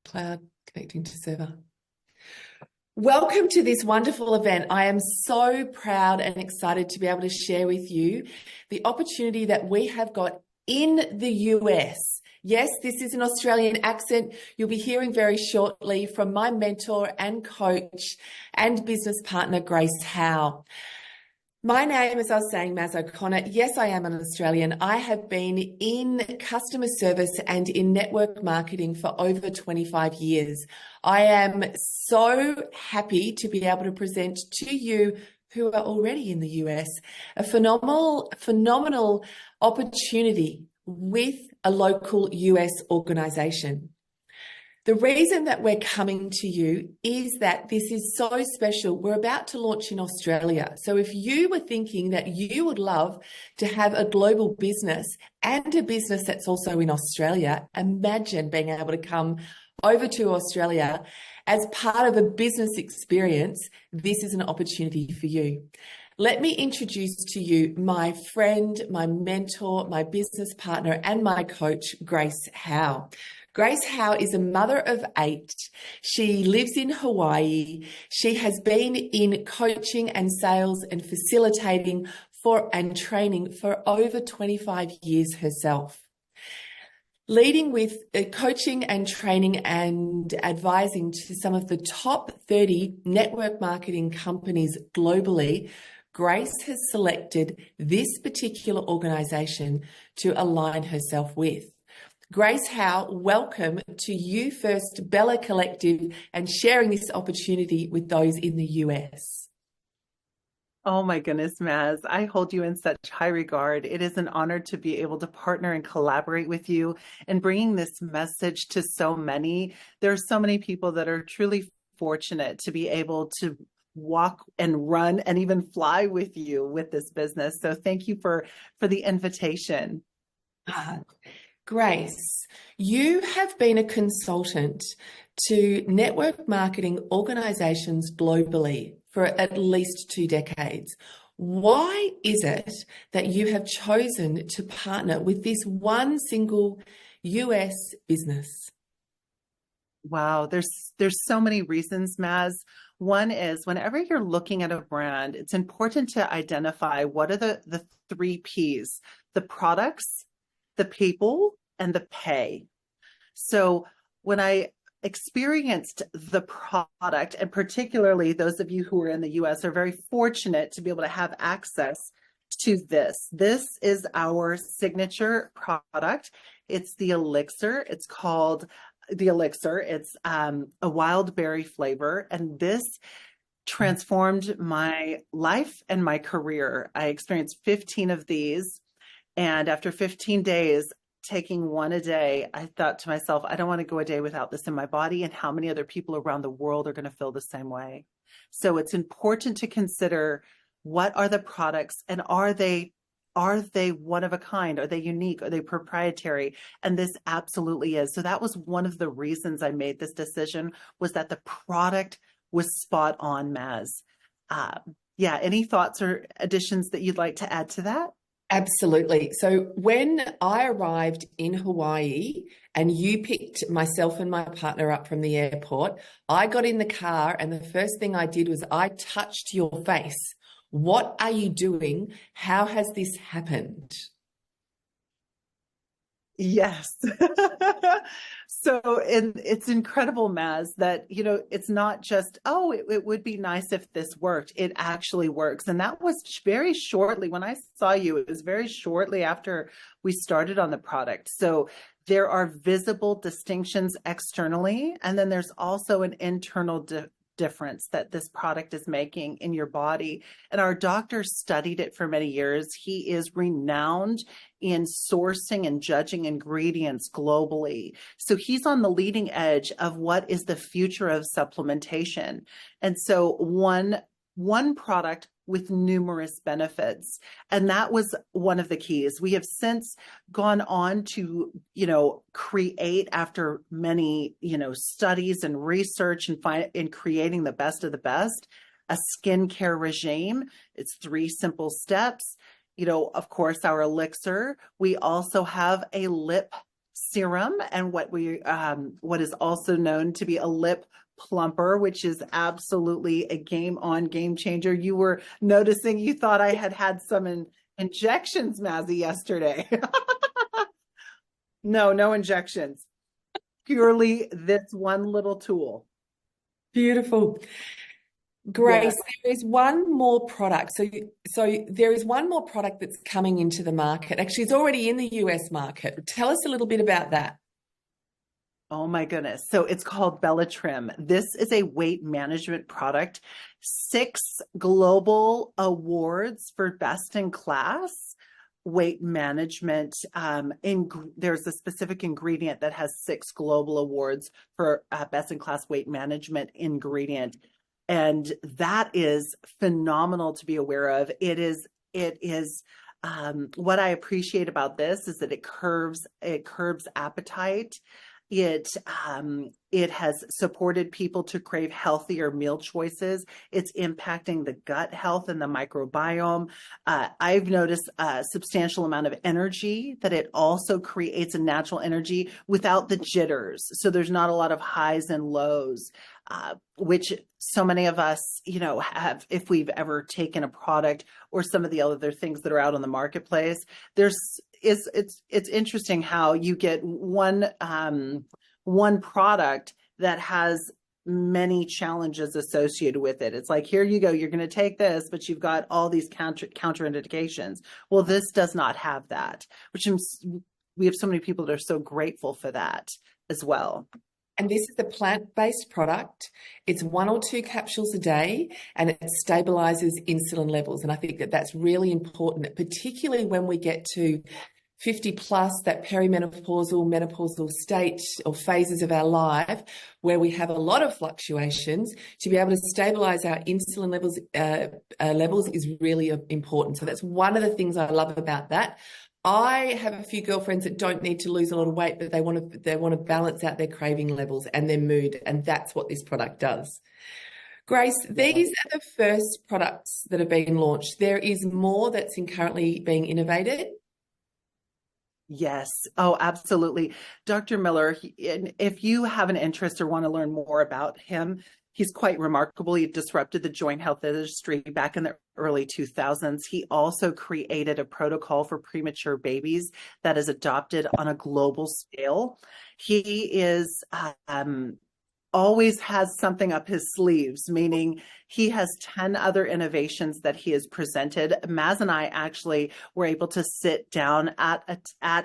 Cloud connecting to server. Welcome to this wonderful event. I am so proud and excited to be able to share with you the opportunity that we have got in the US. Yes, this is an Australian accent. You'll be hearing very shortly from my mentor and coach and business partner, Grace Howe. My name, as I was saying, Maz O'Connor. Yes, I am an Australian. I have been in customer service and in network marketing for over 25 years. I am so happy to be able to present to you who are already in the US a phenomenal opportunity with a local US organization. The reason that we're coming to you is that this is so special. We're about to launch in Australia. So if you were thinking that you would love to have a global business and a business that's also in Australia, imagine being able to come over to Australia as part of a business experience. This is an opportunity for you. Let me introduce to you my friend, my mentor, my business partner, and my coach, Grace Howe. Grace Howe is a mother of 8. She lives in Hawaii. She has been in coaching and sales and facilitating and training for over 25 years herself. Leading with coaching and training and advising to some of the top 30 network marketing companies globally, Grace has selected this particular organization to align herself with. Grace Howe, welcome to You First Bella Collective and sharing this opportunity with those in the US. Oh my goodness, Maz, I hold you in such high regard. It is an honor to be able to partner and collaborate with you and bringing this message to so many. There are so many people that are truly fortunate to be able to walk and run and even fly with you with this business. So thank you for the invitation. Grace, you have been a consultant to network marketing organizations globally for at least 2 decades. Why is it that you have chosen to partner with this one single US business? Wow, there's so many reasons, Maz. One is whenever you're looking at a brand, it's important to identify what are the 3 Ps: the products, the people, and the pay. So when I experienced the product, and particularly those of you who are in the US are very fortunate to be able to have access to this. This is our signature product. It's the elixir. It's called the elixir. It's a wild berry flavor, and this transformed my life and my career. I experienced 15 of these, and after 15 days, taking one a day, I thought to myself, I don't want to go a day without this in my body, and how many other people around the world are going to feel the same way. So it's important to consider what are the products, and are they one of a kind? Are they unique? Are they proprietary? And this absolutely is. So that was one of the reasons I made this decision, was that the product was spot on, Maz. Any thoughts or additions that you'd like to add to that? Absolutely. So when I arrived in Hawaii and you picked myself and my partner up from the airport, I got in the car and the first thing I did was I touched your face. What are you doing? How has this happened? Yes. So it's incredible, Maz, that, it's not just, it would be nice if this worked. It actually works. And that was very shortly when I saw you, it was very shortly after we started on the product. So there are visible distinctions externally, and then there's also an internal difference that this product is making in your body. And our doctor studied it for many years. He is renowned in sourcing and judging ingredients globally. So he's on the leading edge of what is the future of supplementation. And so one product with numerous benefits. And that was one of the keys. We have since gone on to, create, after many, studies and research in creating the best of the best, a skincare regime. It's 3 simple steps. Of course, our elixir. We also have a lip serum and what is also known to be a lip plumper, which is absolutely a game changer. You were noticing you thought I had some injections, Mazzy, yesterday. No injections. Purely this one little tool. Beautiful. Yeah. Grace, there is one more product. So there is one more product that's coming into the market. Actually, it's already in the US market. Tell us a little bit about that. Oh my goodness. So it's called Bellatrim. This is a weight management product. 6 global awards for best in class weight management. There's a specific ingredient that has 6 global awards for best in class weight management ingredient. And that is phenomenal to be aware of. It is what I appreciate about this is that it curbs appetite. It has supported people to crave healthier meal choices. It's impacting the gut health and the microbiome. I've noticed a substantial amount of energy, that it also creates a natural energy without the jitters. So there's not a lot of highs and lows, which so many of us, have, if we've ever taken a product or some of the other things that are out on the marketplace. It's interesting how you get one product that has many challenges associated with it. It's like, here you go, you're going to take this, but you've got all these counterindications. Well, this does not have that, we have so many people that are so grateful for that as well. And this is a plant-based product. It's 1 or 2 capsules a day, and it stabilizes insulin levels. And I think that that's really important, particularly when we get to 50 plus, that perimenopausal, menopausal state or phases of our life where we have a lot of fluctuations. To be able to stabilize our insulin levels is really important. So that's one of the things I love about that. I have a few girlfriends that don't need to lose a lot of weight, but they want to balance out their craving levels and their mood, and that's what this product does. Grace, these are the first products that have been launched. There is more that's currently being innovated. Yes. Oh, absolutely. Dr. Miller, if you have an interest or want to learn more about him, he's quite remarkable. He disrupted the joint health industry back in the early 2000s. He also created a protocol for premature babies that is adopted on a global scale. He is always has something up his sleeves, meaning he has 10 other innovations that he has presented. Maz and I actually were able to sit down at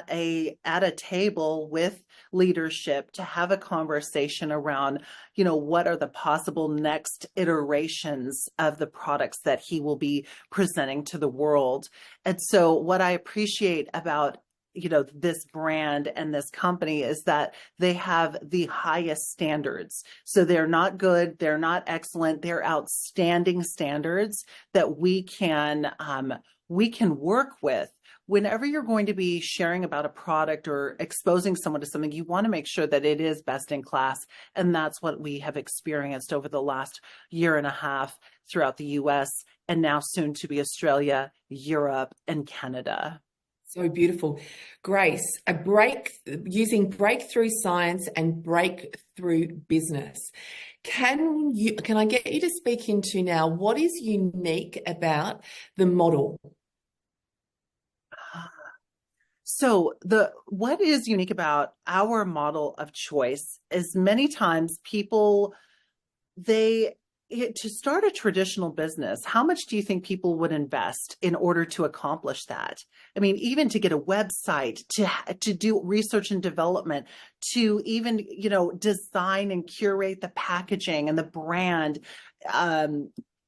a table with leadership to have a conversation around, what are the possible next iterations of the products that he will be presenting to the world. And so what I appreciate about this brand and this company is that they have the highest standards. So they're not good, they're not excellent, they're outstanding standards that we can work with. Whenever you're going to be sharing about a product or exposing someone to something, you want to make sure that it is best in class. And that's what we have experienced over the last year and a half throughout the US and now soon to be Australia, Europe, and Canada. So beautiful. Grace, using breakthrough science and breakthrough business. Can I get you to speak into now what is unique about the model? So what is unique about our model of choice is many times people, to start a traditional business, how much do you think people would invest in order to accomplish that? I mean, even to get a website, to do research and development, to even, design and curate the packaging and the brand,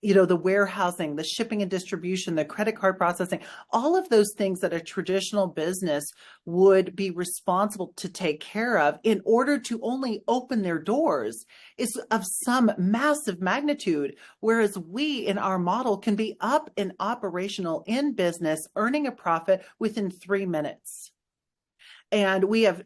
the warehousing, the shipping and distribution, the credit card processing, all of those things that a traditional business would be responsible to take care of in order to only open their doors is of some massive magnitude. Whereas we in our model can be up and operational in business, earning a profit within 3 minutes. And we have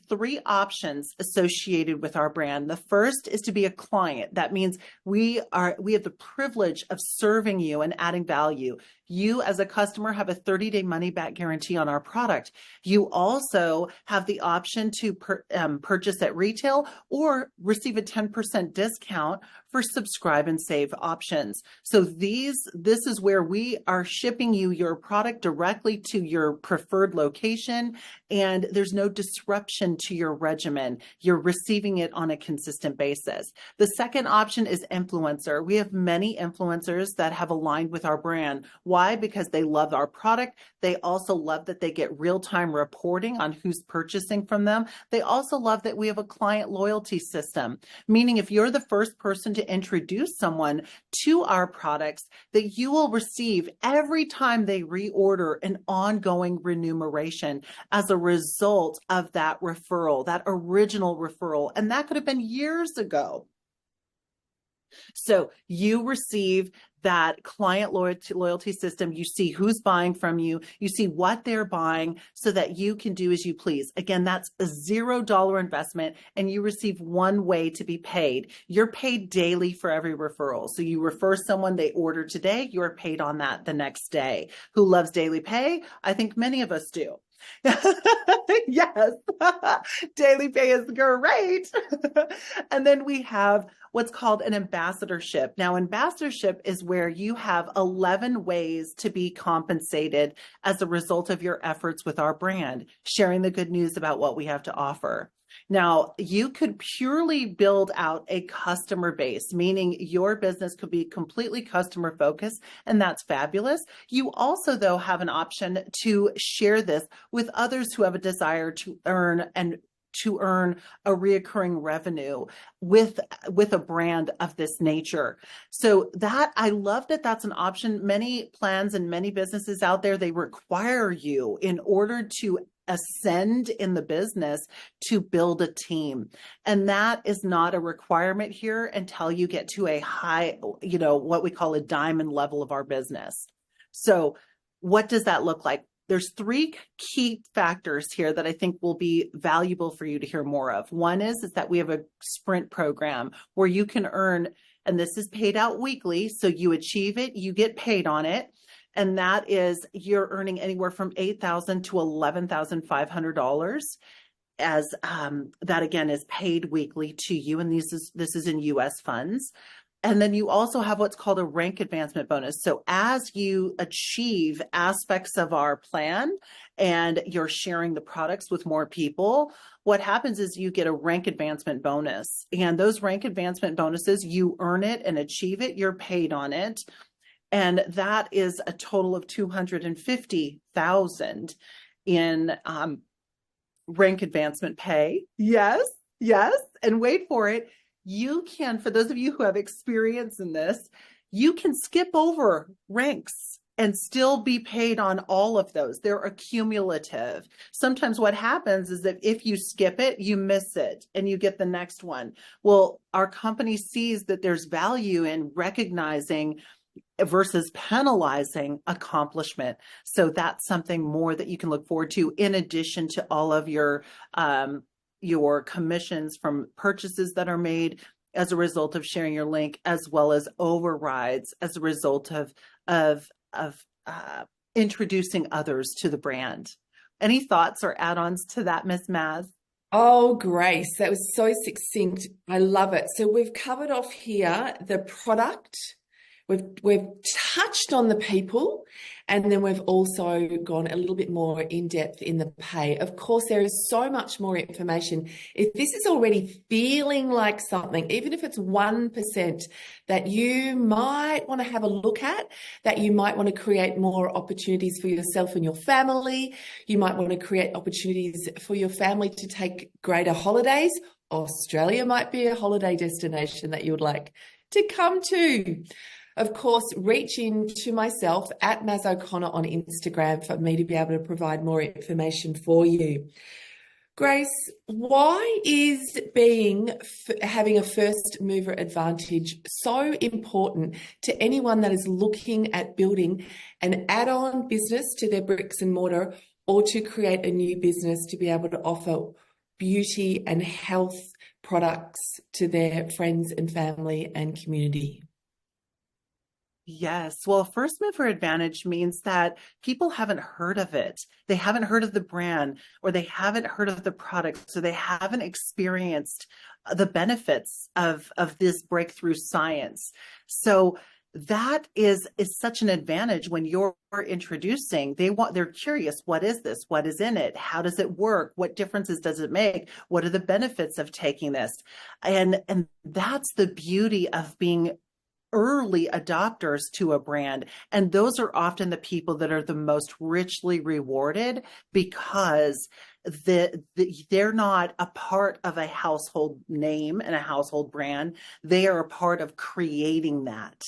3 options associated with our brand. The first is to be a client. That means we have the privilege of serving you and adding value. You as a customer have a 30-day money-back guarantee on our product. You also have the option to purchase at retail or receive a 10% discount for subscribe and save options. So this is where we are shipping you your product directly to your preferred location, and there's no disruption to your regimen. You're receiving it on a consistent basis. The second option is influencer. We have many influencers that have aligned with our brand. Why? Because they love our product. They also love that they get real-time reporting on who's purchasing from them. They also love that we have a client loyalty system, meaning if you're the first person to introduce someone to our products, that you will receive every time they reorder an ongoing remuneration as a result of that referral, that original referral. And that could have been years ago. So you receive that client loyalty system. You see who's buying from you. You see what they're buying so that you can do as you please. Again, that's a $0 investment, and you receive one way to be paid. You're paid daily for every referral. So you refer someone, they order today, you're paid on that the next day. Who loves daily pay? I think many of us do. Yes, daily pay is great. And then we have what's called an ambassadorship. Now, ambassadorship is where you have 11 ways to be compensated as a result of your efforts with our brand, sharing the good news about what we have to offer. Now, you could purely build out a customer base, meaning your business could be completely customer focused, and that's fabulous. You also, though, have an option to share this with others who have a desire to earn a reoccurring revenue with a brand of this nature. So that, I love that that's an option. Many plans and many businesses out there, they require you, in order to ascend in the business, to build a team. And that is not a requirement here until you get to a high, what we call a diamond level of our business. So what does that look like? There's three key factors here that I think will be valuable for you to hear more of. One is that we have a sprint program where you can earn, and this is paid out weekly. So you achieve it, you get paid on it. And that is, you're earning anywhere from $8,000 to $11,500 as that again is paid weekly to you. And this is in US funds. And then you also have what's called a rank advancement bonus. So as you achieve aspects of our plan and you're sharing the products with more people, what happens is you get a rank advancement bonus. And those rank advancement bonuses, you earn it and achieve it, you're paid on it. And that is a total of $250,000 in rank advancement pay. Yes. And wait for it. You can, for those of you who have experience in this, you can skip over ranks and still be paid on all of those. They're accumulative. Sometimes what happens is that if you skip it, you miss it and you get the next one. Well, our company sees that there's value in recognizing versus penalizing accomplishment. So that's something more that you can look forward to, in addition to all of your commissions from purchases that are made as a result of sharing your link, as well as overrides as a result of introducing others to the brand. Any thoughts or add-ons to that, Miss Maz? Oh, Grace, that was so succinct. I love it. So we've covered off here the product. We've touched on the people, and then we've also gone a little bit more in depth in the pay. Of course, there is so much more information. If this is already feeling like something, even if it's 1%, that you might want to have a look at, that you might want to create more opportunities for yourself and your family. You might want to create opportunities for your family to take greater holidays. Australia might be a holiday destination that you would like to come to. Of course, reach in to myself at Maz O'Connor on Instagram for me to be able to provide more information for you. Grace, why is having a first mover advantage so important to anyone that is looking at building an add-on business to their bricks and mortar, or to create a new business to be able to offer beauty and health products to their friends and family and community? Yes. Well, first mover advantage means that people haven't heard of it. They haven't heard of the brand, or they haven't heard of the product. So they haven't experienced the benefits of this breakthrough science. So that is such an advantage when you're introducing. They're curious, what is this? What is in it? How does it work? What differences does it make? What are the benefits of taking this? And that's the beauty of being early adopters to a brand. And those are often the people that are the most richly rewarded, because they're not a part of a household name and a household brand. They are a part of creating that.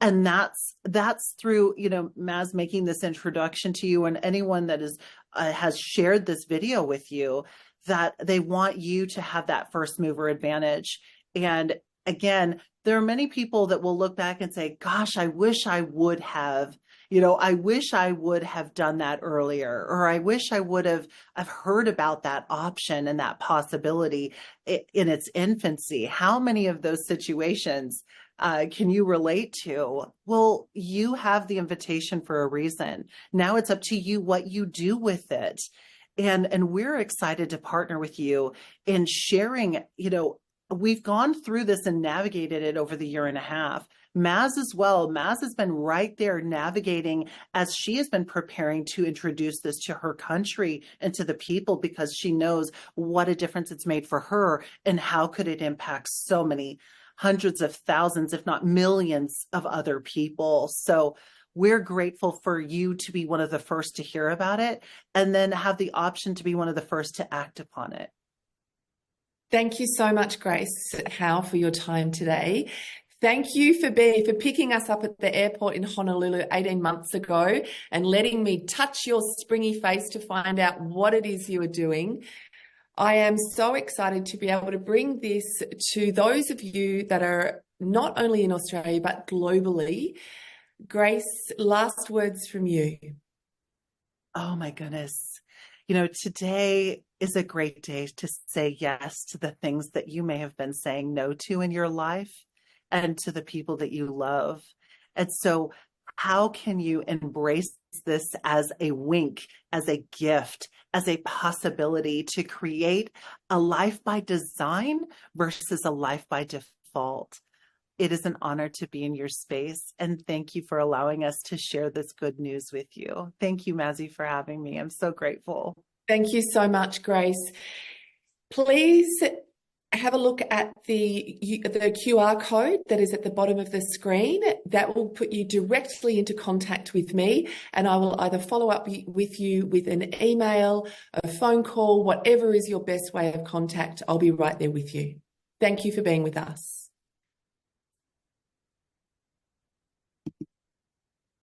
And that's through, Maz, making this introduction to you, and anyone that is has shared this video with you, that they want you to have that first mover advantage. And again, there are many people that will look back and say, gosh, I wish I would have, I wish I would have done that earlier, or I wish I would have, I've heard about that option and that possibility in its infancy. How many of those situations can you relate to? Well, you have the invitation for a reason. Now it's up to you what you do with it. And we're excited to partner with you in sharing, we've gone through this and navigated it over the year and a half. Maz as well. Maz has been right there navigating as she has been preparing to introduce this to her country and to the people, because she knows what a difference it's made for her, and how could it impact so many hundreds of thousands, if not millions of other people. So we're grateful for you to be one of the first to hear about it, and then have the option to be one of the first to act upon it. Thank you so much, Grace Howe, for your time today. Thank you for picking us up at the airport in Honolulu 18 months ago and letting me touch your springy face to find out what it is you are doing. I am so excited to be able to bring this to those of you that are not only in Australia, but globally. Grace, last words from you. Oh my goodness. Today is a great day to say yes to the things that you may have been saying no to in your life, and to the people that you love. And so how can you embrace this as a wink, as a gift, as a possibility to create a life by design versus a life by default? It is an honor to be in your space, and thank you for allowing us to share this good news with you. Thank you, Mazzy, for having me. I'm so grateful. Thank you so much, Grace. Please have a look at the QR code that is at the bottom of the screen. That will put you directly into contact with me, and I will either follow up with you with an email, a phone call, whatever is your best way of contact. I'll be right there with you. Thank you for being with us.